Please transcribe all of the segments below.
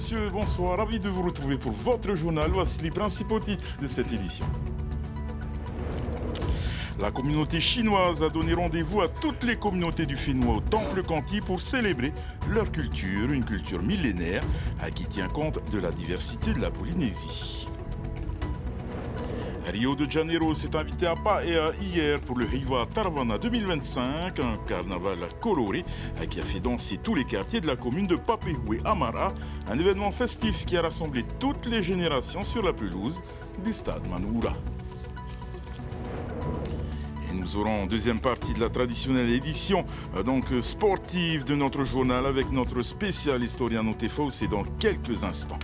messieurs, bonsoir. Ravi de vous retrouver pour votre journal. Voici les principaux titres de cette édition. La communauté chinoise a donné rendez-vous à toutes les communautés du Fénois au Temple Kanti pour célébrer leur culture, une culture millénaire qui tient compte de la diversité de la Polynésie. Rio de Janeiro s'est invité à Paea hier pour le Heiva Taravana 2025, un carnaval coloré qui a fait danser tous les quartiers de la commune de Papehue Amara, un événement festif qui a rassemblé toutes les générations sur la pelouse du stade Manoura. Et nous aurons deuxième partie de la traditionnelle édition sportive de notre journal avec notre spécial historien Notefo, c'est dans quelques instants.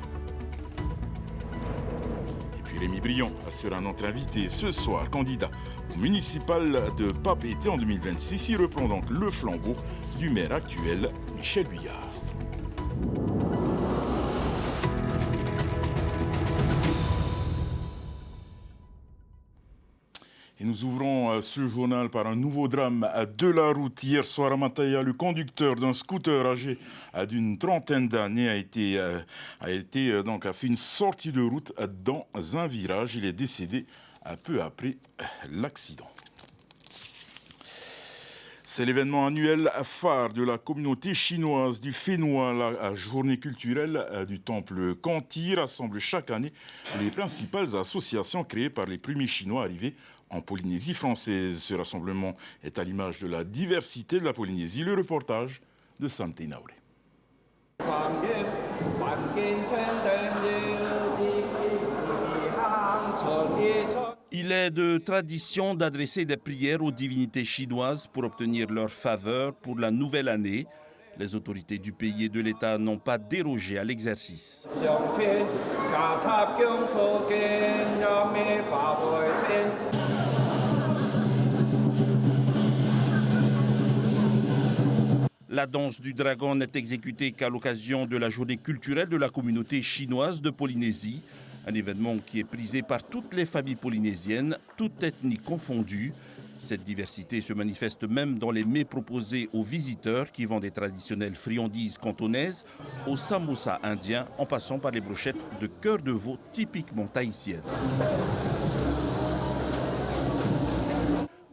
Rémi Briand sera notre invité ce soir, candidat au municipal de Papeete en 2026. Il reprend donc le flambeau du maire actuel, Michel Huyard. Et nous ouvrons ce journal par un nouveau drame de la route. Hier soir à Mataya, le conducteur d'un scooter âgé d'une trentaine d'années a fait une sortie de route dans un virage. Il est décédé peu après l'accident. C'est l'événement annuel phare de la communauté chinoise du Fénois. La journée culturelle du temple Kanti rassemble chaque année les principales associations créées par les premiers Chinois arrivés en Polynésie française. Ce rassemblement est à l'image de la diversité de la Polynésie. Le reportage de Sam Teinaure. Il est de tradition d'adresser des prières aux divinités chinoises pour obtenir leur faveur pour la nouvelle année. Les autorités du pays et de l'État n'ont pas dérogé à l'exercice. La danse du dragon n'est exécutée qu'à l'occasion de la journée culturelle de la communauté chinoise de Polynésie. Un événement qui est prisé par toutes les familles polynésiennes, toutes ethnies confondues. Cette diversité se manifeste même dans les mets proposés aux visiteurs qui vendent des traditionnelles friandises cantonaises, aux samosas indiens, en passant par les brochettes de cœur de veau typiquement tahitiennes.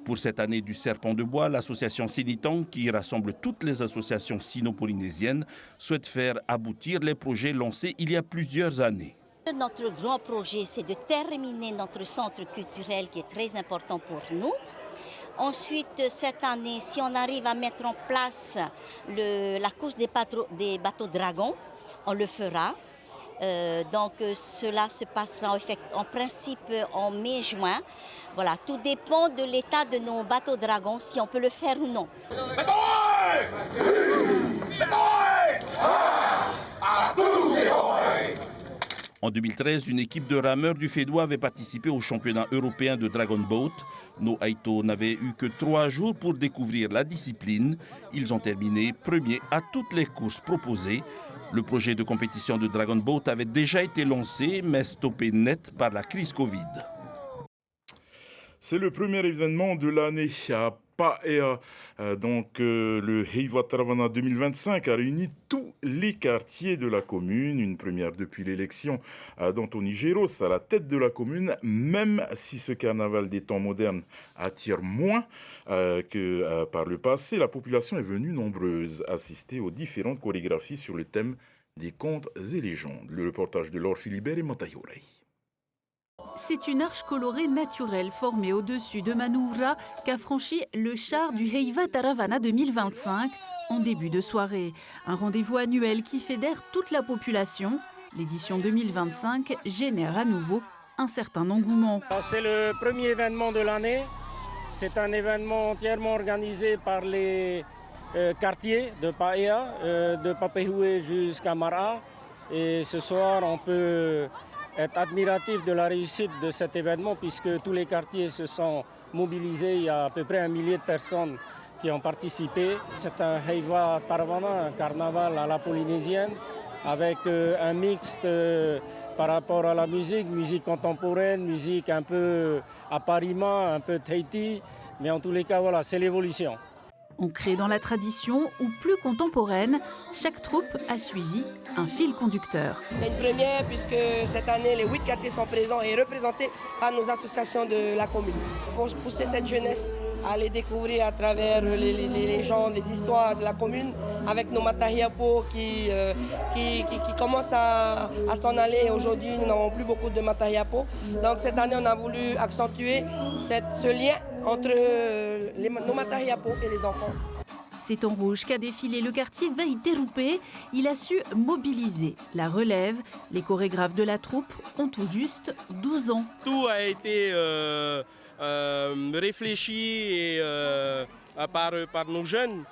Pour cette année du serpent de bois, l'association Sinitang, qui rassemble toutes les associations sino-polynésiennes, souhaite faire aboutir les projets lancés il y a plusieurs années. Notre grand projet, c'est de terminer notre centre culturel qui est très important pour nous. Ensuite, cette année, si on arrive à mettre en place la course des bateaux dragons, on le fera. Cela se passera en principe en mai-juin. Voilà, tout dépend de l'état de nos bateaux dragons, si on peut le faire ou non. En 2013, une équipe de rameurs du Fédois avait participé au championnat européen de Dragon Boat. Nos Haïtos n'avaient eu que 3 jours pour découvrir la discipline. Ils ont terminé premiers à toutes les courses proposées. Le projet de compétition de Dragon Boat avait déjà été lancé, mais stoppé net par la crise Covid. C'est le premier événement de l'année à Paea. Le Heiva Taravana 2025 a réuni tous les quartiers de la commune. Une première depuis l'élection d'Anthony Géros à la tête de la commune, même si ce carnaval des temps modernes attire moins que par le passé. La population est venue nombreuse assister aux différentes chorégraphies sur le thème des contes et légendes. Le reportage de Laure Philibert et Matayore. C'est une arche colorée naturelle formée au-dessus de Manoura qu'a franchi le char du Heiva Taravana 2025 en début de soirée. Un rendez-vous annuel qui fédère toute la population. L'édition 2025 génère à nouveau un certain engouement. C'est le premier événement de l'année. C'est un événement entièrement organisé par les quartiers de Paea, de Papehue jusqu'à Mara. Et ce soir, on peut être admiratif de la réussite de cet événement puisque tous les quartiers se sont mobilisés. Il y a à peu près 1 millier de personnes qui ont participé. C'est un Heiva Taravana, un carnaval à la polynésienne avec un mixte par rapport à la musique contemporaine, musique un peu à Parima, un peu Tahiti. Mais en tous les cas, voilà, c'est l'évolution. Ancrée dans la tradition ou plus contemporaine, chaque troupe a suivi un fil conducteur. C'est une première puisque cette année, les 8 quartiers sont présents et représentés par nos associations de la commune. Pour pousser cette jeunesse à aller découvrir à travers les légendes, les histoires de la commune, avec nos matahiapo qui commencent à s'en aller. Aujourd'hui, nous n'avons plus beaucoup de matahiapo. Donc cette année, on a voulu accentuer ce lien entre nos matahiapo et les enfants. C'est en rouge qu'a défilé le quartier Veïteroupé. Il a su mobiliser la relève. Les chorégraphes de la troupe ont tout juste 12 ans. Tout a été réfléchi par nos jeunes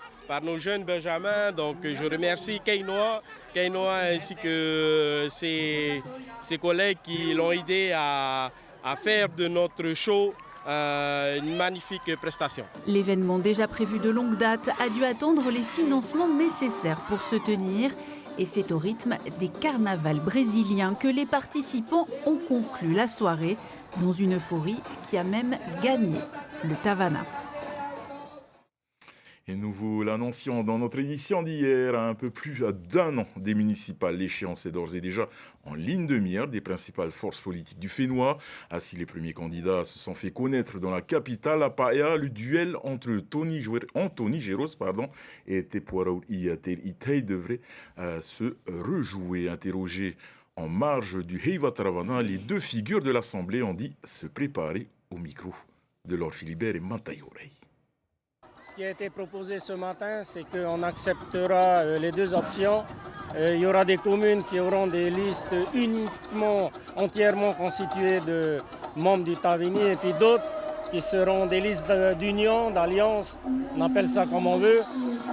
benjamins. Donc je remercie Keinoa ainsi que ses collègues qui l'ont aidé à faire de notre show une magnifique prestation. L'événement déjà prévu de longue date a dû attendre les financements nécessaires pour se tenir. Et c'est au rythme des carnavals brésiliens que les participants ont conclu la soirée dans une euphorie qui a même gagné le Tavana. Et nous vous l'annoncions dans notre édition d'hier, à un peu plus d'un an des municipales. L'échéance est d'ores et déjà en ligne de mire des principales forces politiques du Fénois. Si les premiers candidats se sont fait connaître dans la capitale, à Paia, le duel entre Anthony Géros et Tepoaraou Itei devrait se rejouer. Interrogés en marge du Heiva Taravana, les deux figures de l'Assemblée ont dit se préparer au micro de Laure Philibert et Mantayorei. Ce qui a été proposé ce matin, c'est qu'on acceptera les deux options. Il y aura des communes qui auront des listes entièrement constituées de membres du Tavini et puis d'autres qui seront des listes d'union, d'alliance, on appelle ça comme on veut.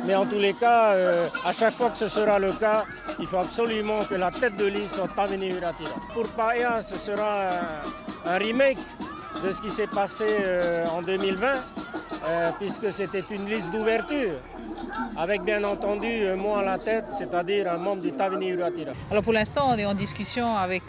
Mais en tous les cas, à chaque fois que ce sera le cas, il faut absolument que la tête de liste soit Tavini Uratira. Pour Paia, ce sera un remake de ce qui s'est passé en 2020. Puisque c'était une liste d'ouverture, avec bien entendu moi à la tête, c'est-à-dire un membre du Tavini Uratira. Alors pour l'instant, on est en discussion avec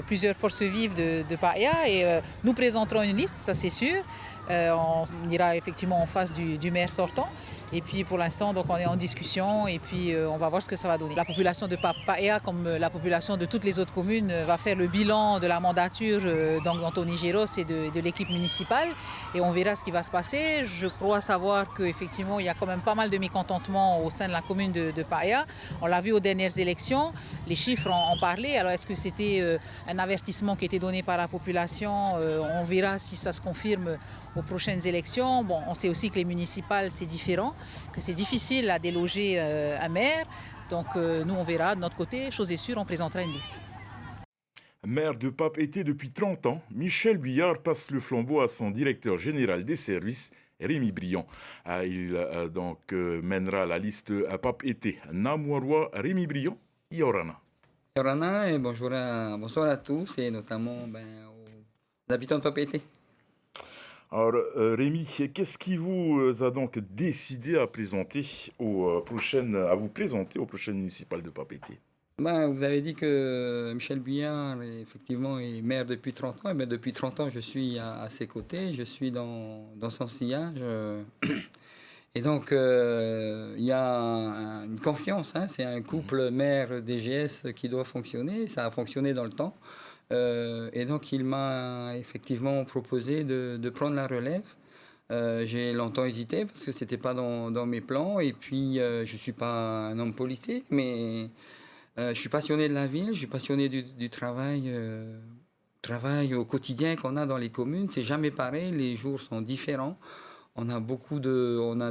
plusieurs forces vives de Paia et nous présenterons une liste, ça c'est sûr. On ira effectivement en face du maire sortant. Et puis pour l'instant, donc on est en discussion et puis on va voir ce que ça va donner. La population de Paia, comme la population de toutes les autres communes, va faire le bilan de la mandature d'Anthony Géros et de l'équipe municipale et on verra ce qui va se passer. Je crois savoir qu'effectivement, il y a quand même pas mal de mécontentement au sein de la commune de Paia. On l'a vu aux dernières élections, les chiffres en parlaient. Alors est-ce que c'était un avertissement qui était donné par la population? On verra si ça se confirme aux prochaines élections. Bon, on sait aussi que les municipales, c'est différent, que c'est difficile à déloger un maire. Donc nous, on verra de notre côté. Chose est sûre, on présentera une liste. Maire de Papeete depuis 30 ans, Michel Buyard passe le flambeau à son directeur général des services, Rémi Briand. Il mènera la liste à Papeete. Namouaroua, Rémi Briand, Yorana. Yorana, et bonsoir à tous, et notamment aux habitants de Papeete. Alors, Rémi, qu'est-ce qui vous a donc décidé à vous présenter aux prochaines municipales de Papeete? Vous avez dit que Michel Buyard, effectivement, est maire depuis 30 ans. Et depuis 30 ans, je suis à ses côtés, je suis dans son sillage. Et donc, il y a une confiance. C'est un couple maire-DGS qui doit fonctionner. Ça a fonctionné dans le temps. Et donc, il m'a effectivement proposé de prendre la relève. J'ai longtemps hésité parce que ce n'était pas dans mes plans. Et puis, je ne suis pas un homme politique, mais je suis passionné de la ville, je suis passionné du travail au quotidien qu'on a dans les communes. C'est jamais pareil, les jours sont différents. On a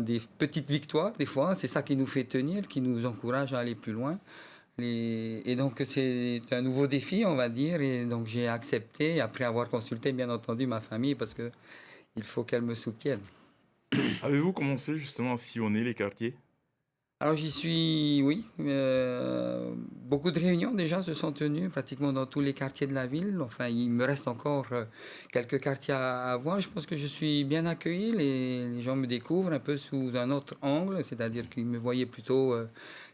des petites victoires des fois, c'est ça qui nous fait tenir, qui nous encourage à aller plus loin. Et donc c'est un nouveau défi, on va dire, et donc j'ai accepté après avoir consulté bien entendu ma famille parce que il faut qu'elle me soutienne. Avez-vous commencé justement à sillonner les quartiers? Alors j'y suis, oui. Beaucoup de réunions déjà se sont tenues pratiquement dans tous les quartiers de la ville. Enfin, il me reste encore quelques quartiers à voir. Je pense que je suis bien accueilli. Les gens me découvrent un peu sous un autre angle, c'est-à-dire qu'ils me voyaient plutôt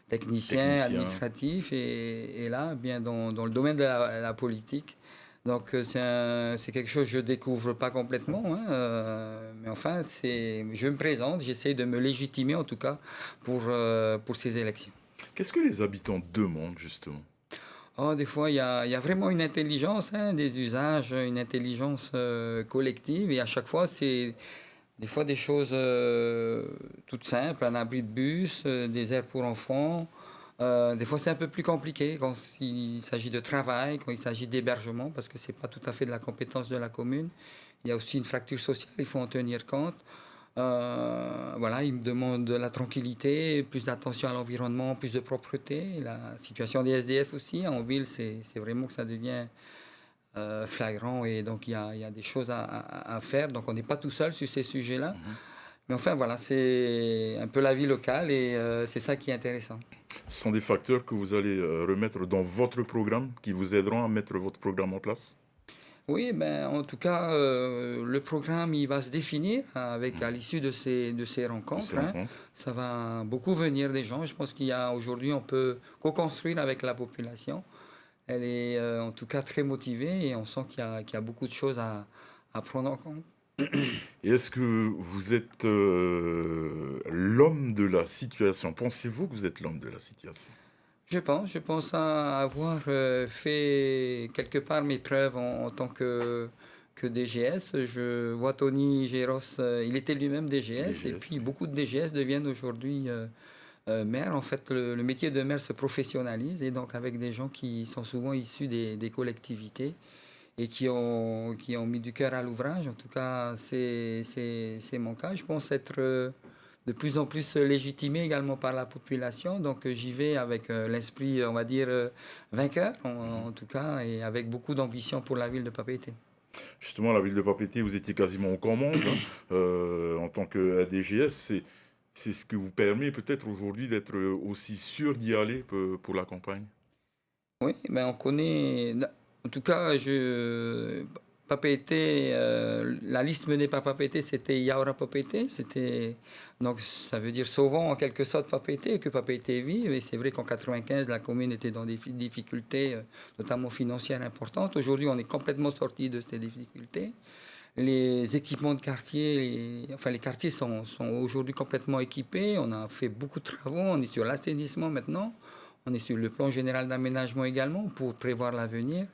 technicien, administratif, et là, bien dans le domaine de la politique. Donc c'est quelque chose que je ne découvre pas complètement, hein, mais enfin, je me présente, j'essaie de me légitimer en tout cas pour ces élections. Qu'est-ce que les habitants demandent justement? Oh, des fois, il y a vraiment une intelligence, hein, des usages, une intelligence collective, et à chaque fois, c'est des fois des choses toutes simples, un abri de bus, des aires pour enfants. Des fois, c'est un peu plus compliqué quand il s'agit de travail, quand il s'agit d'hébergement, parce que ce n'est pas tout à fait de la compétence de la commune. Il y a aussi une fracture sociale, il faut en tenir compte. Voilà, ils me demandent de la tranquillité, plus d'attention à l'environnement, plus de propreté. La situation des SDF aussi, en ville, c'est vraiment que ça devient flagrant, et donc il y a des choses à faire. Donc on n'est pas tout seul sur ces sujets-là. Mais enfin, voilà, c'est un peu la vie locale, et c'est ça qui est intéressant. Ce sont des facteurs que vous allez remettre dans votre programme, qui vous aideront à mettre votre programme en place? Oui, ben, en tout cas, le programme, il va se définir à l'issue de ces rencontres. Hein. Ça va beaucoup venir des gens. Je pense qu'aujourd'hui, on peut co-construire avec la population. Elle est en tout cas très motivée, et on sent qu'il y a beaucoup de choses à prendre en compte. Et est-ce que vous êtes l'homme de la situation? Pensez-vous que vous êtes l'homme de la situation? Je pense avoir fait quelque part mes preuves en tant que DGS. Je vois Tony Géros, il était lui-même DGS, et puis beaucoup de DGS deviennent aujourd'hui maires. En fait, le métier de maire se professionnalise, et donc avec des gens qui sont souvent issus des collectivités, et qui ont mis du cœur à l'ouvrage. En tout cas, c'est mon cas. Je pense être de plus en plus légitimé également par la population. Donc j'y vais avec l'esprit, on va dire, vainqueur, en tout cas, et avec beaucoup d'ambition pour la ville de Papeete. Justement, la ville de Papeete, vous étiez quasiment aux commandes en tant que DGS. C'est ce qui vous permet peut-être aujourd'hui d'être aussi sûr d'y aller pour la campagne? Oui, ben on connaît... En tout cas, Papeete, la liste menée par Papeete, c'était Yaoura Papeete. Donc ça veut dire sauvons en quelque sorte Papeete, que Papeete vive. Et c'est vrai qu'en 1995, la commune était dans des difficultés, notamment financières importantes. Aujourd'hui, on est complètement sorti de ces difficultés. Les équipements de quartier, les quartiers sont aujourd'hui complètement équipés. On a fait beaucoup de travaux. On est sur l'assainissement maintenant. On est sur le plan général d'aménagement également pour prévoir l'avenir.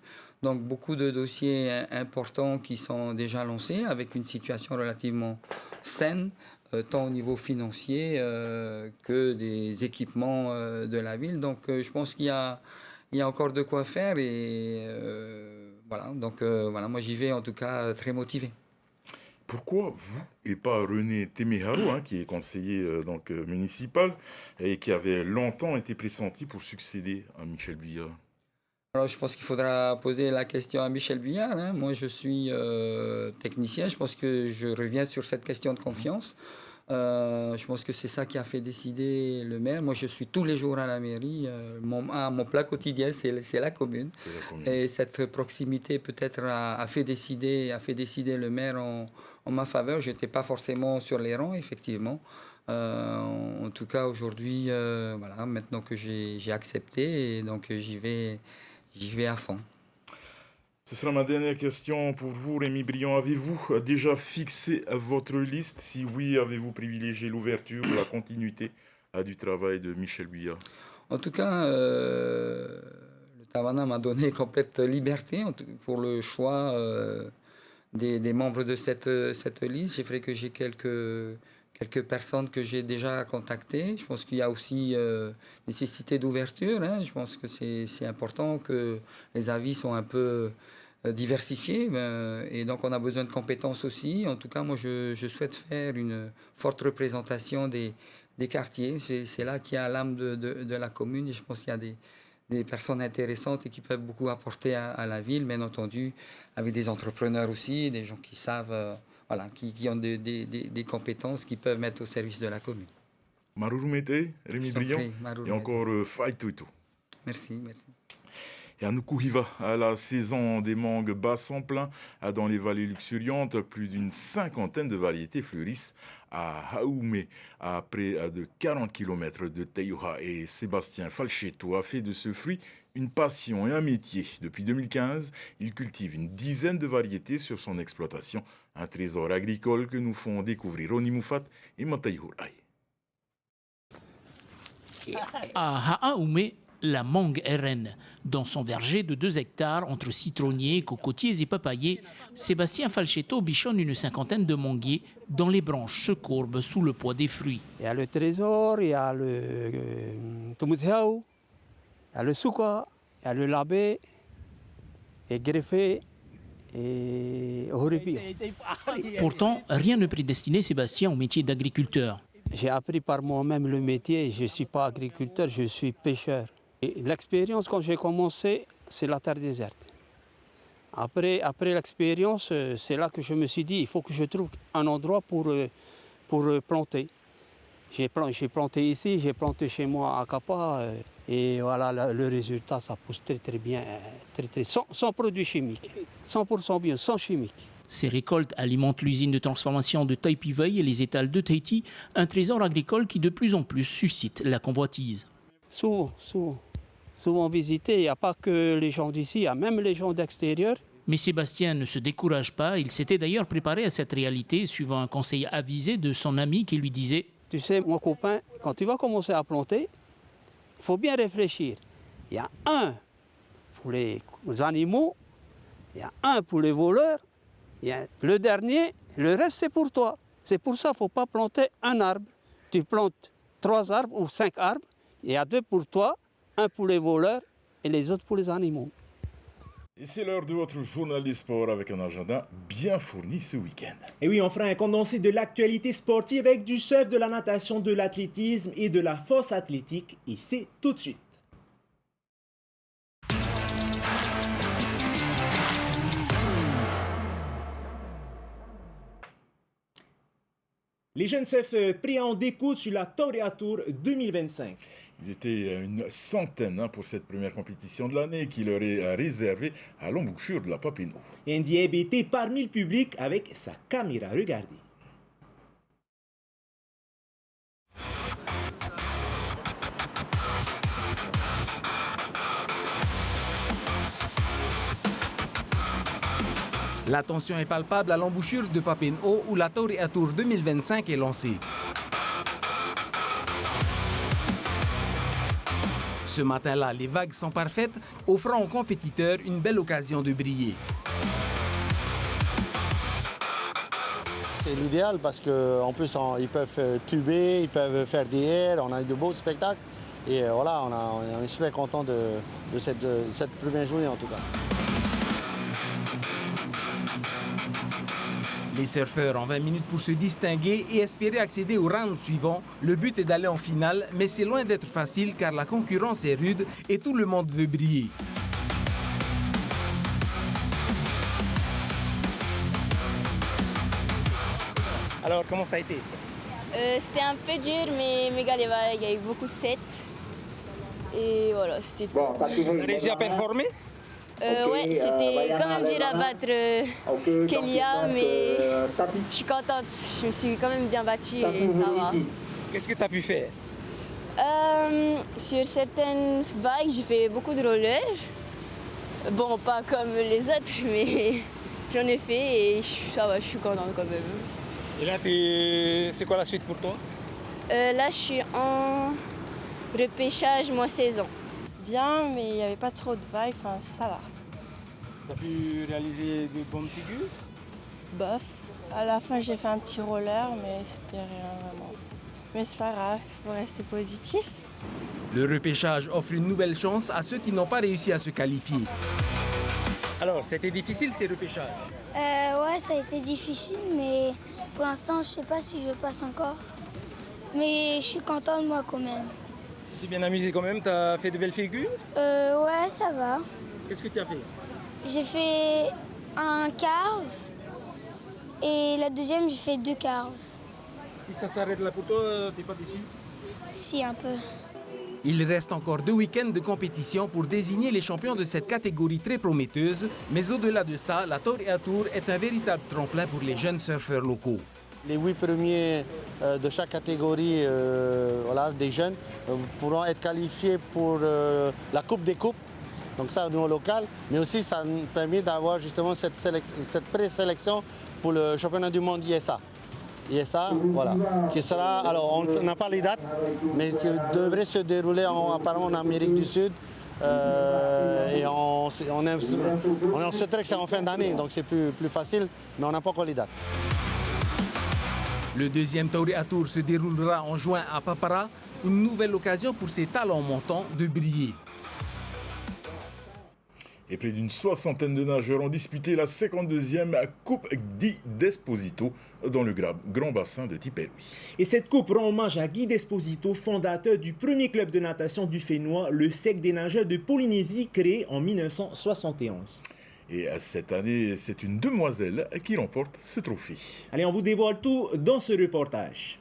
Donc beaucoup de dossiers importants qui sont déjà lancés, avec une situation relativement saine, tant au niveau financier que des équipements de la ville. Donc je pense qu'il y a encore de quoi faire, et voilà. Donc voilà, moi j'y vais en tout cas très motivé. Pourquoi vous et pas René Temeharo, qui est conseiller municipal et qui avait longtemps été pressenti pour succéder à Michel Buyard? Alors, je pense qu'il faudra poser la question à Michel Buyard. Hein. Moi, je suis technicien. Je pense que je reviens sur cette question de confiance. Je pense que c'est ça qui a fait décider le maire. Moi, je suis tous les jours à la mairie. Mon plat quotidien, c'est la commune. Et cette proximité, peut-être, a fait décider le maire en ma faveur. Je n'étais pas forcément sur les rangs, effectivement. En tout cas, aujourd'hui, voilà, maintenant que j'ai accepté, et donc j'y vais à fond. Ce sera ma dernière question pour vous, Rémi Briand. Avez-vous déjà fixé votre liste? Si oui, avez-vous privilégié l'ouverture ou la continuité du travail de Michel Buyard? En tout cas, le Tavana m'a donné complète liberté pour le choix des membres de cette liste. C'est vrai que j'ai quelques personnes que j'ai déjà contactées. Je pense qu'il y a aussi nécessité d'ouverture. Hein. Je pense que c'est important que les avis soient un peu diversifiés. Et donc, on a besoin de compétences aussi. En tout cas, moi, je souhaite faire une forte représentation des quartiers. C'est là qu'il y a l'âme de la commune. Et je pense qu'il y a des personnes intéressantes et qui peuvent beaucoup apporter à la ville, bien entendu, avec des entrepreneurs aussi, des gens qui savent... Voilà, qui ont des compétences qui peuvent mettre au service de la commune. Maruru Mete, Rémi Briand, et encore Faï Toutou. Merci. Et à Nukuhiva, à la saison des mangues basses en plein, dans les vallées luxuriantes, plus d'une cinquantaine de variétés fleurissent à Haoumé, à près de 40 km de Teiuha. Et Sébastien Falchetto a fait de ce fruit une passion et un métier. Depuis 2015, il cultive une dizaine de variétés sur son exploitation. Un trésor agricole que nous font découvrir Roni Moufat et Mataïhoul Aï. À Haoumé, la mangue est reine. Dans son verger de 2 hectares, entre citronniers, cocotiers et papayers, Sébastien Falchetto bichonne une cinquantaine de manguiers dont les branches se courbent sous le poids des fruits. Il y a le trésor, il y a le Tumuthiao, il y a le Souka, il y a le Labé, et greffé, et Horipi. Pourtant, rien ne prédestinait Sébastien au métier d'agriculteur. J'ai appris par moi-même le métier. Je ne suis pas agriculteur, je suis pêcheur. L'expérience, quand j'ai commencé, c'est la terre déserte. Après l'expérience, c'est là que je me suis dit, il faut que je trouve un endroit pour planter. J'ai planté ici, j'ai planté chez moi à Kapa. Et voilà, le résultat, ça pousse très très bien, sans produits chimiques, 100% bio, sans chimiques. Ces récoltes alimentent l'usine de transformation de Taipivei et les étals de Tahiti, un trésor agricole qui de plus en plus suscite la convoitise. Souvent visité, il n'y a pas que les gens d'ici, il y a même les gens d'extérieur. Mais Sébastien ne se décourage pas. Il s'était d'ailleurs préparé à cette réalité, suivant un conseil avisé de son ami qui lui disait « Tu sais, mon copain, quand tu vas commencer à planter, il faut bien réfléchir. Il y a un pour les animaux, il y a un pour les voleurs, il y a le dernier, le reste c'est pour toi. C'est pour ça qu'il ne faut pas planter un arbre. Tu plantes 3 arbres ou 5 arbres, il y a 2 pour toi, un pour les voleurs et les autres pour les animaux. » Et c'est l'heure de votre journal des sports avec un agenda bien fourni ce week-end. Et oui, on fera un condensé de l'actualité sportive avec du surf, de la natation, de l'athlétisme et de la force athlétique. Et c'est tout de suite. Les jeunes surfeurs pris en découte sur la Toria Tour 2025. Ils étaient une centaine pour cette première compétition de l'année qui leur est réservée à l'embouchure de la Papineau. Et Ndiaye était parmi le public avec sa caméra. Regardez. La tension est palpable à l'embouchure de Papineau où la Toria Tour 2025 est lancée. Ce matin-là, les vagues sont parfaites, offrant aux compétiteurs une belle occasion de briller. C'est l'idéal parce qu'en plus, ils peuvent tuber, ils peuvent faire des airs, on a de beaux spectacles. Et voilà, on est super content de cette première journée en tout cas. Les surfeurs ont 20 minutes pour se distinguer et espérer accéder au round suivant. Le but est d'aller en finale, mais c'est loin d'être facile car la concurrence est rude et tout le monde veut briller. Alors, comment ça a été? C'était un peu dur, mais méga les vagues, il y a eu beaucoup de sets. Et voilà, c'était tout. T'as réussi à performer? Ouais, c'était quand même dur à battre Kélia, mais je suis contente. Je me suis quand même bien battue et ça va. Qu'est-ce que tu as pu faire? Sur certaines vagues, j'ai fait beaucoup de rollers. Bon, pas comme les autres, mais j'en ai fait et ça va, je suis contente quand même. Et là, c'est quoi la suite pour toi? Là, je suis en repêchage, moi, 16 ans. Bien, mais il n'y avait pas trop de vagues, enfin ça va. Tu as pu réaliser de bonnes figures? Bof. À la fin, j'ai fait un petit roller, mais c'était rien vraiment. Mais c'est pas grave, il faut rester positif. Le repêchage offre une nouvelle chance à ceux qui n'ont pas réussi à se qualifier. Alors, c'était difficile ces repêchages? Ouais, ça a été difficile, mais pour l'instant, je sais pas si je passe encore. Mais je suis contente, moi, quand même. Tu t'es bien amusé quand même? Tu as fait de belles figures? Ouais, ça va. Qu'est-ce que tu as fait? J'ai fait un carve et la deuxième, j'ai fait 2 carves. Si ça s'arrête là pour toi, t'es pas déçu? Si, un peu. Il reste encore 2 week-ends de compétition pour désigner les champions de cette catégorie très prometteuse. Mais au-delà de ça, la Tour est un véritable tremplin pour les jeunes surfeurs locaux. Les 8 premiers de chaque catégorie voilà, des jeunes pourront être qualifiés pour la Coupe des Coupes, donc ça au niveau local, mais aussi ça nous permet d'avoir justement cette présélection pour le championnat du monde ISA. ISA, voilà, qui sera, alors on n'a pas les dates, mais qui devrait se dérouler apparemment en Amérique du Sud. Et on souhaiterait que c'est en fin d'année, donc c'est plus facile, mais on n'a pas encore les dates. Le deuxième Tour se déroulera en juin à Papara, une nouvelle occasion pour ces talents montants de briller. Et près d'une soixantaine de nageurs ont disputé la 52e Coupe Guy Desposito dans le grand bassin de Tipperary. Et cette coupe rend hommage à Guy Desposito, fondateur du premier club de natation du Fénois, le Cercle des nageurs de Polynésie, créé en 1971. Et cette année, c'est une demoiselle qui remporte ce trophée. Allez, on vous dévoile tout dans ce reportage.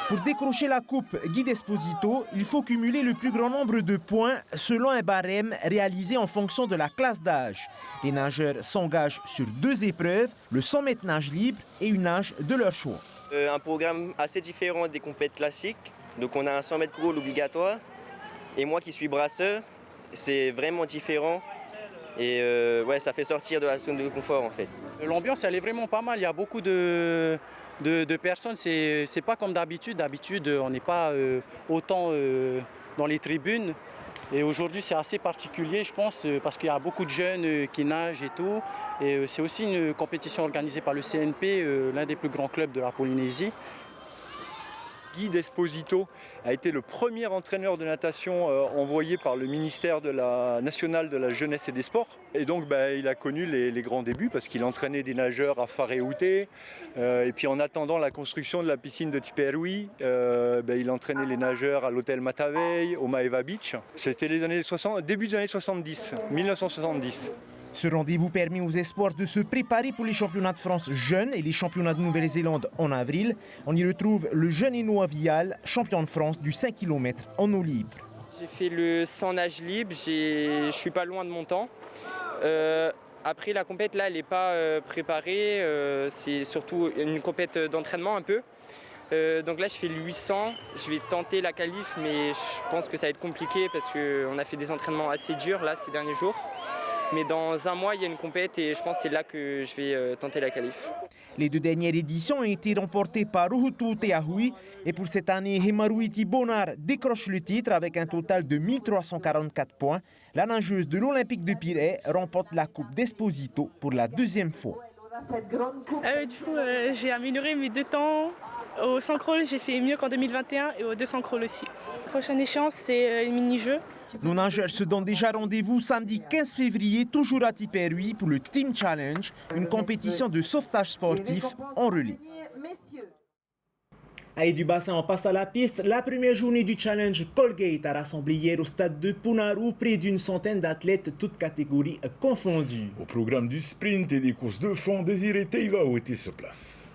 Pour décrocher la coupe Guy Desposito, il faut cumuler le plus grand nombre de points selon un barème réalisé en fonction de la classe d'âge. Les nageurs s'engagent sur 2 épreuves, le 100 mètres nage libre et une nage de leur choix. Un programme assez différent des compétitions classiques. Donc on a un 100 mètres crawl obligatoire. Et moi qui suis brasseur, c'est vraiment différent. Et ouais, ça fait sortir de la zone de confort en fait. L'ambiance elle est vraiment pas mal, il y a beaucoup de personnes, c'est pas comme d'habitude. D'habitude on n'est pas autant dans les tribunes. Et aujourd'hui c'est assez particulier je pense parce qu'il y a beaucoup de jeunes qui nagent et tout. Et c'est aussi une compétition organisée par le CNP, l'un des plus grands clubs de la Polynésie. Guy Desposito a été le premier entraîneur de natation envoyé par le ministère national de la jeunesse et des sports. Et donc il a connu les grands débuts parce qu'il entraînait des nageurs à Whareouté. Et puis en attendant la construction de la piscine de Tipperary, il entraînait les nageurs à l'hôtel Matavai, au Maeva Beach. C'était les années 60, début des années 70, 1970. Ce rendez-vous permet aux espoirs de se préparer pour les championnats de France jeunes et les championnats de Nouvelle-Zélande en avril. On y retrouve le jeune Enoa Vial, champion de France du 5 km en eau libre. J'ai fait le 100 nage libre, je suis pas loin de mon temps. Après la compète là, elle n'est pas préparée, c'est surtout une compète d'entraînement un peu. Donc là je fais le 800, je vais tenter la qualif mais je pense que ça va être compliqué parce qu'on a fait des entraînements assez durs là ces derniers jours. Mais dans un mois, il y a une compète et je pense que c'est là que je vais tenter la qualif. Les 2 dernières éditions ont été remportées par Ruhutu Teahui. Et pour cette année, Hemaruiti Bonar décroche le titre avec un total de 1344 points. La nageuse de l'Olympique de Pirée remporte la Coupe Desposito pour la 2e fois. J'ai amélioré mes 2 temps. Au 100 crawl, j'ai fait mieux qu'en 2021 et au 200 crawl aussi. La prochaine échéance, c'est les mini-jeux. Nos nageurs se donnent déjà rendez-vous samedi 15 février, toujours à Tipperary, pour le Team Challenge, une compétition de sauvetage sportif en relais. Allez, du bassin, on passe à la piste. La première journée du Challenge Colgate a rassemblé hier au stade de Punaru près d'une centaine d'athlètes, toutes catégories confondues. Au programme du sprint et des courses de fond, Désiré Teivao était sur place.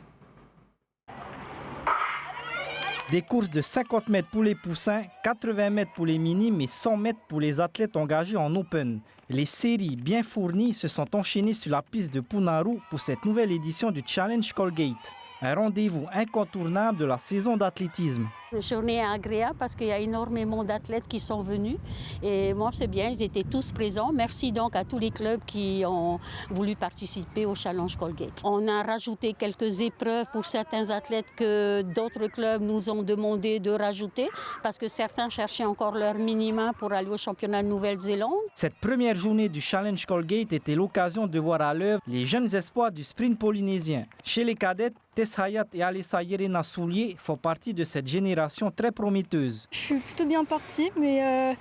Des courses de 50 mètres pour les poussins, 80 mètres pour les minimes et 100 mètres pour les athlètes engagés en open. Les séries bien fournies se sont enchaînées sur la piste de Punaru pour cette nouvelle édition du Challenge Colgate. Un rendez-vous incontournable de la saison d'athlétisme. La journée est agréable parce qu'il y a énormément d'athlètes qui sont venus et moi c'est bien, ils étaient tous présents. Merci donc à tous les clubs qui ont voulu participer au Challenge Colgate. On a rajouté quelques épreuves pour certains athlètes que d'autres clubs nous ont demandé de rajouter parce que certains cherchaient encore leur minima pour aller au championnat de Nouvelle-Zélande. Cette première journée du Challenge Colgate était l'occasion de voir à l'œuvre les jeunes espoirs du sprint polynésien. Chez les cadettes, Tess Hayat et Alessa Yerena Soulier font partie de cette génération très prometteuse. Je suis plutôt bien partie, mais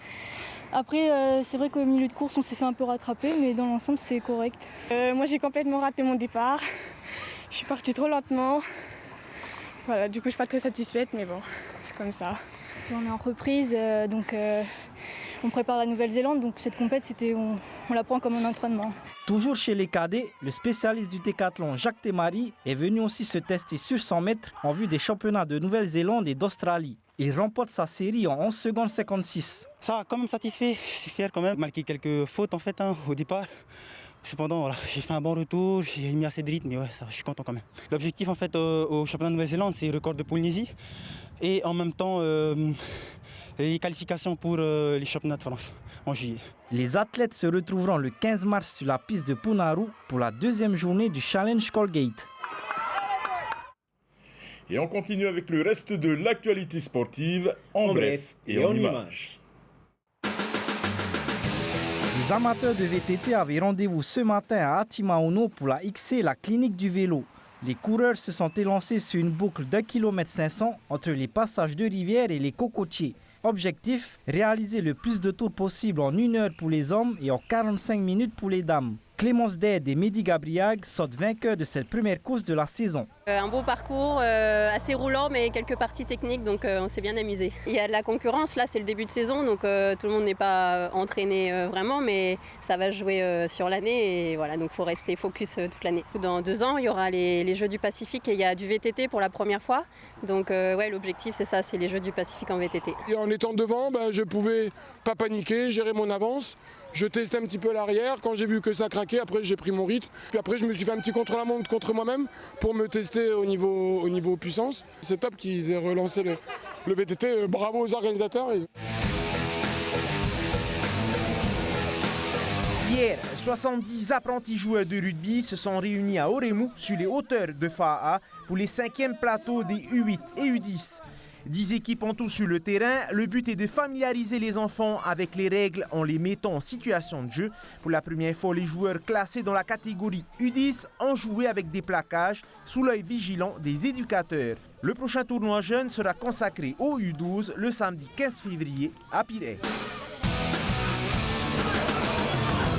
après c'est vrai qu'au milieu de course on s'est fait un peu rattraper, mais dans l'ensemble c'est correct. Moi j'ai complètement raté mon départ, je suis partie trop lentement. Voilà, du coup je suis pas très satisfaite, mais bon, c'est comme ça. Puis on est en reprise, donc on prépare la Nouvelle-Zélande, donc cette compète on la prend comme un entraînement. Toujours chez les cadets, le spécialiste du décathlon Jacques Temari est venu aussi se tester sur 100 mètres en vue des championnats de Nouvelle-Zélande et d'Australie. Il remporte sa série en 11 secondes 56. Ça va, quand même satisfait, je suis fier quand même, malgré quelques fautes en fait au départ. Cependant, voilà, j'ai fait un bon retour, j'ai mis assez de rythme, mais ouais, ça, je suis content quand même. L'objectif en fait au championnat de Nouvelle-Zélande, c'est le record de Polynésie et en même temps les qualifications pour les championnats de France en juillet. Les athlètes se retrouveront le 15 mars sur la piste de Punaru pour la deuxième journée du Challenge Colgate. Et on continue avec le reste de l'actualité sportive en bref et en images. Les amateurs de VTT avaient rendez-vous ce matin à Atimaono pour la XC, la clinique du vélo. Les coureurs se sont élancés sur une boucle d'1,5 km entre les passages de rivière et les cocotiers. Objectif, réaliser le plus de tours possible en 1 heure pour les hommes et en 45 minutes pour les dames. Clémence Ded et Mehdi Gabriag sortent vainqueurs de cette première course de la saison. Un beau parcours, assez roulant mais quelques parties techniques, donc on s'est bien amusé. Il y a de la concurrence, là c'est le début de saison, donc tout le monde n'est pas entraîné vraiment, mais ça va jouer sur l'année et voilà, donc il faut rester focus toute l'année. Dans 2 ans, il y aura les Jeux du Pacifique et il y a du VTT pour la première fois, donc ouais, l'objectif c'est ça, c'est les Jeux du Pacifique en VTT. Et en étant devant, je pouvais pas paniquer, gérer mon avance. Je testais un petit peu l'arrière, quand j'ai vu que ça craquait, après j'ai pris mon rythme. Puis après je me suis fait un petit contre-la-montre contre moi-même pour me tester au niveau puissance. C'est top qu'ils aient relancé le VTT, bravo aux organisateurs. Hier, 70 apprentis joueurs de rugby se sont réunis à Oremu sur les hauteurs de Fa'a pour les 5e plateaux des U8 et U10. 10 équipes en tout sur le terrain. Le but est de familiariser les enfants avec les règles en les mettant en situation de jeu. Pour la première fois, les joueurs classés dans la catégorie U10 ont joué avec des plaquages sous l'œil vigilant des éducateurs. Le prochain tournoi jeune sera consacré au U12 le samedi 15 février à Pirée.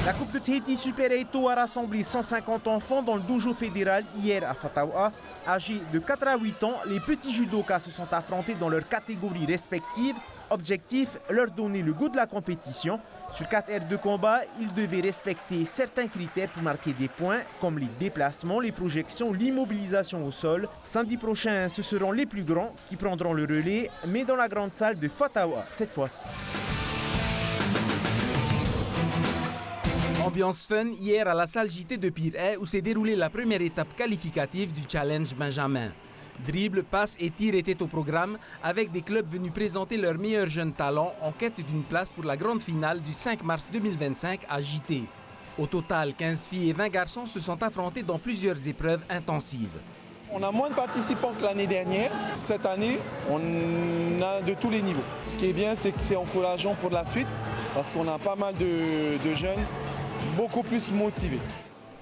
La Coupe de Tahiti Super Eito a rassemblé 150 enfants dans le dojo fédéral hier à Fatawa. Âgés de 4 à 8 ans, les petits judokas se sont affrontés dans leurs catégories respectives. Objectif, leur donner le goût de la compétition. Sur 4 aires de combat, ils devaient respecter certains critères pour marquer des points, comme les déplacements, les projections, l'immobilisation au sol. Samedi prochain, ce seront les plus grands qui prendront le relais, mais dans la grande salle de Fatawa cette fois-ci. Ambiance fun hier à la salle JT de Pirée où s'est déroulée la première étape qualificative du Challenge Benjamin. Dribble, passe et tir étaient au programme avec des clubs venus présenter leurs meilleurs jeunes talents en quête d'une place pour la grande finale du 5 mars 2025 à JT. Au total, 15 filles et 20 garçons se sont affrontés dans plusieurs épreuves intensives. On a moins de participants que l'année dernière. Cette année, on a de tous les niveaux. Ce qui est bien, c'est que c'est encourageant pour la suite parce qu'on a pas mal de jeunes beaucoup plus motivés.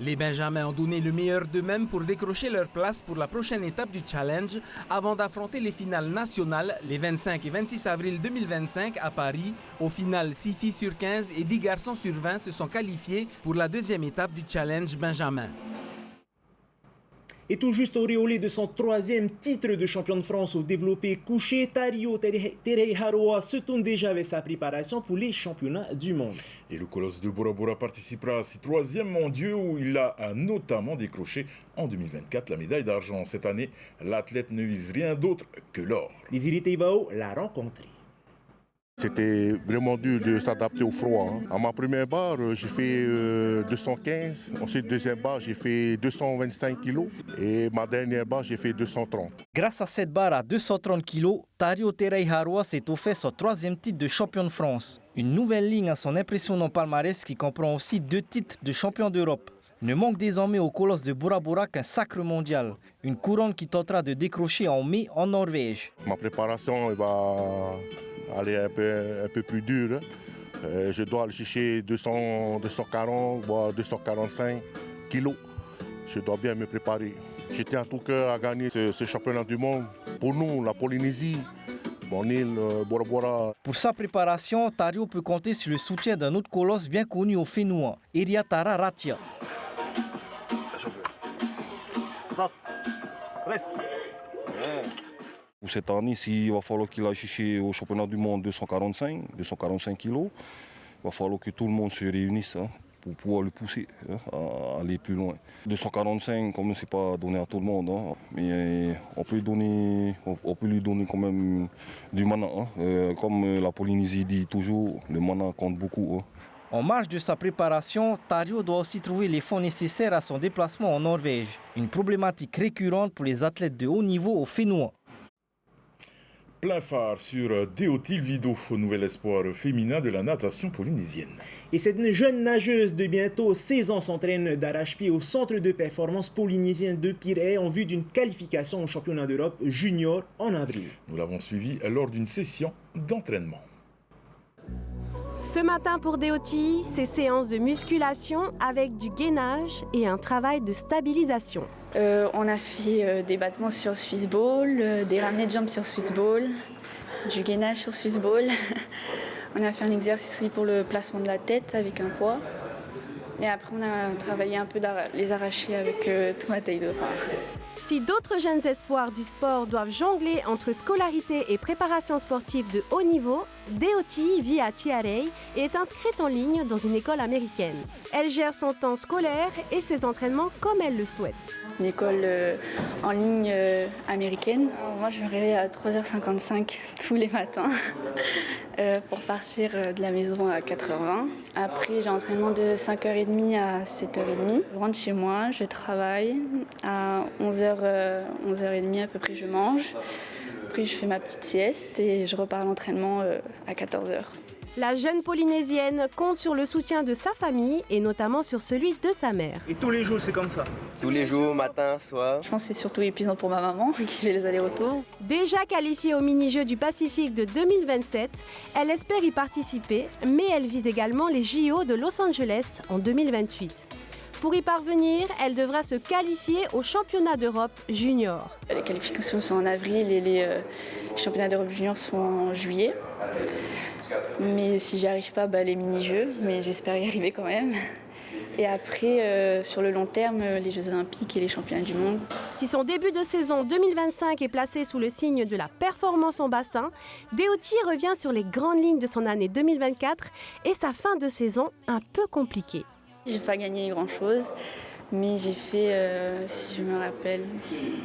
Les Benjamins ont donné le meilleur d'eux-mêmes pour décrocher leur place pour la prochaine étape du challenge avant d'affronter les finales nationales les 25 et 26 avril 2025 à Paris. Au final, 6 filles sur 15 et 10 garçons sur 20 se sont qualifiés pour la deuxième étape du challenge Benjamin. Et tout juste auréolé de son 3e titre de champion de France au développé couché, Tario Tereiharoa se tourne déjà avec sa préparation pour les championnats du monde. Et le colosse de Bora Bora participera à ses 3e mondiaux où il a notamment décroché en 2024 la médaille d'argent. Cette année, l'athlète ne vise rien d'autre que l'or. Désiré Teivao l'a rencontré. C'était vraiment dur de s'adapter au froid. À ma première barre, j'ai fait 215. Ensuite, deuxième barre, j'ai fait 225 kg. Et ma dernière barre, j'ai fait 230. Grâce à cette barre à 230 kg, Tario Tereiharoa s'est offert son 3e titre de champion de France. Une nouvelle ligne à son impressionnant palmarès qui comprend aussi 2 titres de champion d'Europe. Ne manque désormais au colosse de Bora Bora qu'un sacre mondial. Une couronne qui tentera de décrocher en mai en Norvège. Ma préparation va aller un peu plus dure. Je dois aller chercher 240, voire 245 kilos. Je dois bien me préparer. Je tiens à tout cœur à gagner ce championnat du monde. Pour nous, la Polynésie, mon île, Bora Bora. Pour sa préparation, Tario peut compter sur le soutien d'un autre colosse bien connu au Fénois, Eriatara Ratia. Cette année, il va falloir qu'il aille chercher au championnat du monde 245 kilos. Il va falloir que tout le monde se réunisse pour pouvoir le pousser à aller plus loin. 245, comme c'est pas donné à tout le monde, hein, mais on peut lui donner quand même du mana. Hein. Comme la Polynésie dit toujours, le mana compte beaucoup. Hein. En marge de sa préparation, Tario doit aussi trouver les fonds nécessaires à son déplacement en Norvège. Une problématique récurrente pour les athlètes de haut niveau au Fénois. Plein phare sur Deotil Vido, nouvel espoir féminin de la natation polynésienne. Et cette jeune nageuse de bientôt 16 ans s'entraîne d'arrache-pied au centre de performance polynésien de Pirée en vue d'une qualification au championnat d'Europe junior en avril. Nous l'avons suivi lors d'une session d'entraînement. Ce matin pour Deoti, c'est séance de musculation avec du gainage et un travail de stabilisation. On a fait des battements sur Swiss Ball, des ramenés de jambes sur Swiss Ball, du gainage sur Swiss Ball. On a fait un exercice aussi pour le placement de la tête avec un poids. Et après, on a travaillé un peu les arrachés avec tout ma taille de phare. Si d'autres jeunes espoirs du sport doivent jongler entre scolarité et préparation sportive de haut niveau, Deoti vit à Tiarei et est inscrite en ligne dans une école américaine. Elle gère son temps scolaire et ses entraînements comme elle le souhaite. Une école en ligne américaine. Alors moi, je me réveille à 3h55 tous les matins pour partir de la maison à 4h20. Après, j'ai un entraînement de 5h30 à 7h30. Je rentre chez moi, je travaille. À 11h30 à peu près, je mange. Après, je fais ma petite sieste et je repars à l'entraînement à 14h. La jeune Polynésienne compte sur le soutien de sa famille et notamment sur celui de sa mère. Et tous les jours, c'est comme ça? Tous les jours, matin, soir. Je pense que c'est surtout épuisant pour ma maman qui fait les allers-retours. Déjà qualifiée aux mini-jeux du Pacifique de 2027, elle espère y participer, mais elle vise également les JO de Los Angeles en 2028. Pour y parvenir, elle devra se qualifier au championnat d'Europe junior. Les qualifications sont en avril et les championnats d'Europe junior sont en juillet. Mais si j'y arrive pas, les mini-jeux, mais j'espère y arriver quand même. Et après, sur le long terme, les Jeux Olympiques et les championnats du monde. Si son début de saison 2025 est placé sous le signe de la performance en bassin, Deoti revient sur les grandes lignes de son année 2024 et sa fin de saison un peu compliquée. J'ai pas gagné grand-chose, mais j'ai fait, si je me rappelle,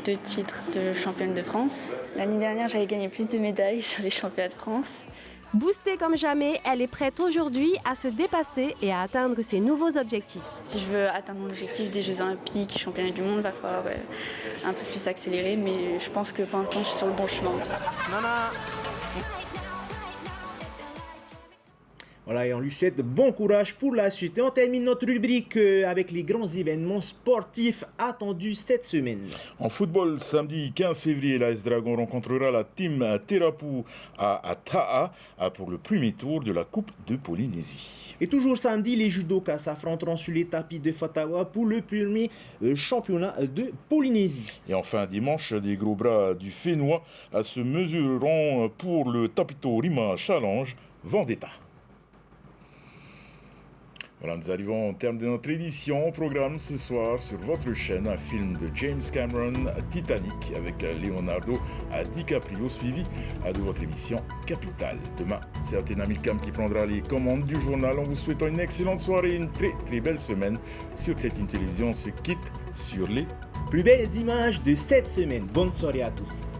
2 titres de championne de France. L'année dernière, j'avais gagné plus de médailles sur les championnats de France. Boostée comme jamais, elle est prête aujourd'hui à se dépasser et à atteindre ses nouveaux objectifs. Si je veux atteindre mon objectif des Jeux Olympiques et championnats du monde, il va falloir un peu plus accélérer, mais je pense que pour l'instant, je suis sur le bon chemin. Voilà, et on lui souhaite bon courage pour la suite. Et on termine notre rubrique avec les grands événements sportifs attendus cette semaine. En football, samedi 15 février, l'AS Dragon rencontrera la team Terapu à Ta'a pour le premier tour de la Coupe de Polynésie. Et toujours samedi, les judokas s'affronteront sur les tapis de Fatawa pour le premier championnat de Polynésie. Et enfin, dimanche, des gros bras du Fénois se mesureront pour le Tapito Rima Challenge Vendetta. Voilà, nous arrivons au terme de notre édition. Au programme ce soir sur votre chaîne, un film de James Cameron, Titanic, avec Leonardo DiCaprio, suivi de votre émission Capitale. Demain, c'est Athéna Milcam qui prendra les commandes du journal. En vous souhaitant une excellente soirée et une très très belle semaine sur TET1 Télévision. On se quitte sur les plus belles images de cette semaine. Bonne soirée à tous.